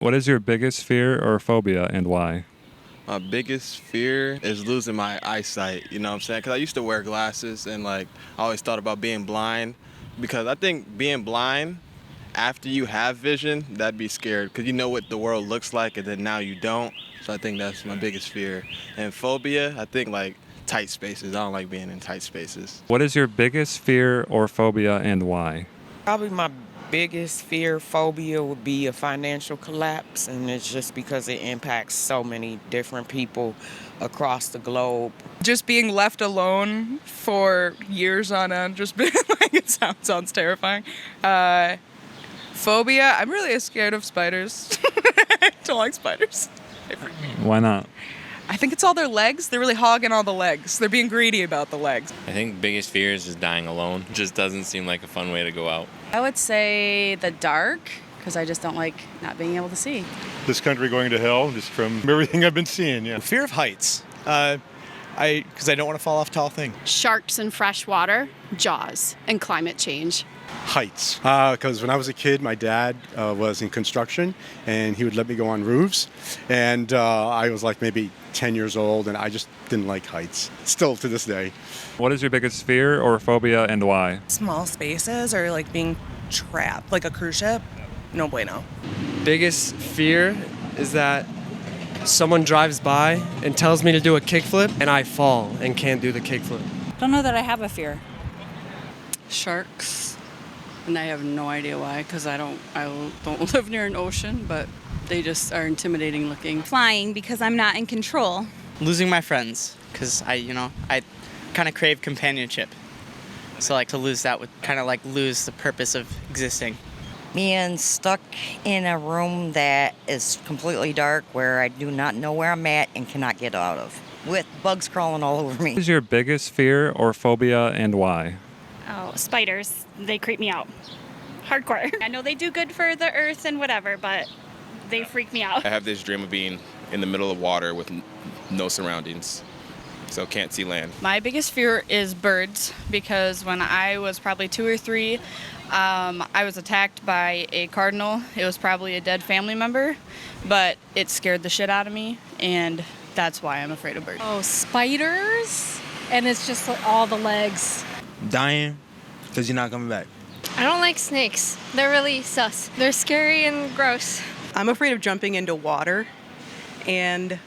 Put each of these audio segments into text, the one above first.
What is your biggest fear or phobia and why? My biggest fear is losing my eyesight, you know what I'm saying? Because I used to wear glasses and I always thought about being blind because I think being blind after you have vision, that'd be scared because you know what the world looks like and then now you don't. So I think that's my biggest fear. And phobia, I think tight spaces. I don't like being in tight spaces. What is your biggest fear or phobia and why? Probably my biggest fear, phobia would be a financial collapse, and it's just because it impacts so many different people across the globe. Just being left alone for years on end, just being it sounds terrifying. Phobia, I'm really scared of spiders. I don't like spiders. Why not? I think it's all their legs. They're really hogging all the legs. They're being greedy about the legs. I think biggest fear is just dying alone. Just doesn't seem like a fun way to go out. I would say the dark, because I just don't like not being able to see. This country going to hell, just from everything I've been seeing, yeah. Fear of heights. Because I don't want to fall off tall things. Sharks and fresh water, Jaws, and climate change. Heights. Because when I was a kid, my dad was in construction, and he would let me go on roofs. And I was like maybe 10 years old, and I just didn't like heights. Still to this day. What is your biggest fear or phobia and why? Small spaces or being trapped, like a cruise ship. No bueno. Biggest fear is that someone drives by and tells me to do a kickflip and I fall and can't do the kickflip. Don't know that I have a fear. Sharks, and I have no idea why, because I don't live near an ocean, but they just are intimidating looking. Flying, because I'm not in control. Losing my friends, because I kind of crave companionship. So to lose that would kind of lose the purpose of existing. Being stuck in a room that is completely dark where I do not know where I'm at and cannot get out of, with bugs crawling all over me. What is your biggest fear or phobia and why? Oh, spiders. They creep me out. Hardcore. I know they do good for the earth and whatever, but they freak me out. I have this dream of being in the middle of water with no surroundings, so can't see land. My biggest fear is birds, because when I was probably 2 or 3, I was attacked by a cardinal. It was probably a dead family member, but it scared the shit out of me, and that's why I'm afraid of birds. Oh, spiders, and it's just all the legs. Dying because you're not coming back. I don't like snakes. They're really sus. They're scary and gross. I'm afraid of jumping into water, and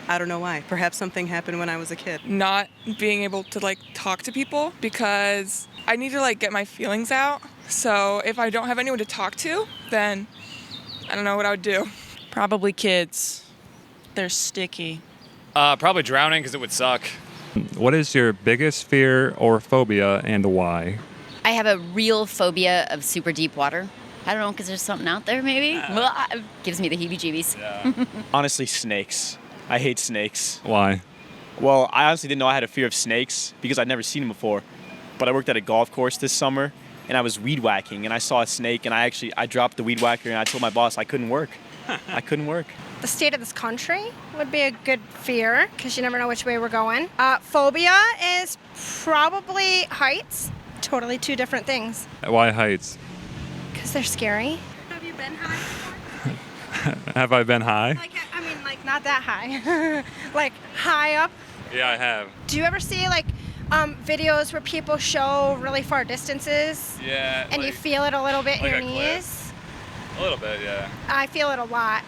I don't know why. Perhaps something happened when I was a kid. Not being able to talk to people, because I need to get my feelings out. So if I don't have anyone to talk to, then I don't know what I would do. Probably kids. They're sticky. Probably drowning because it would suck. What is your biggest fear or phobia and why? I have a real phobia of super deep water. I don't know, because there's something out there maybe. Gives me the heebie-jeebies. Yeah. Honestly, snakes. I hate snakes. Why? Well, I honestly didn't know I had a fear of snakes because I'd never seen them before. But I worked at a golf course this summer, and I was weed whacking, and I saw a snake, and I dropped the weed whacker, and I told my boss I couldn't work. I couldn't work. The state of this country would be a good fear, because you never know which way we're going. Phobia is probably heights. Totally two different things. Why heights? Because they're scary. Have you been high before? Have I been high? Not that high. High up. Yeah, I have. Do you ever see videos where people show really far distances? Yeah. And you feel it a little bit in your knees? Cliff. A little bit, yeah. I feel it a lot.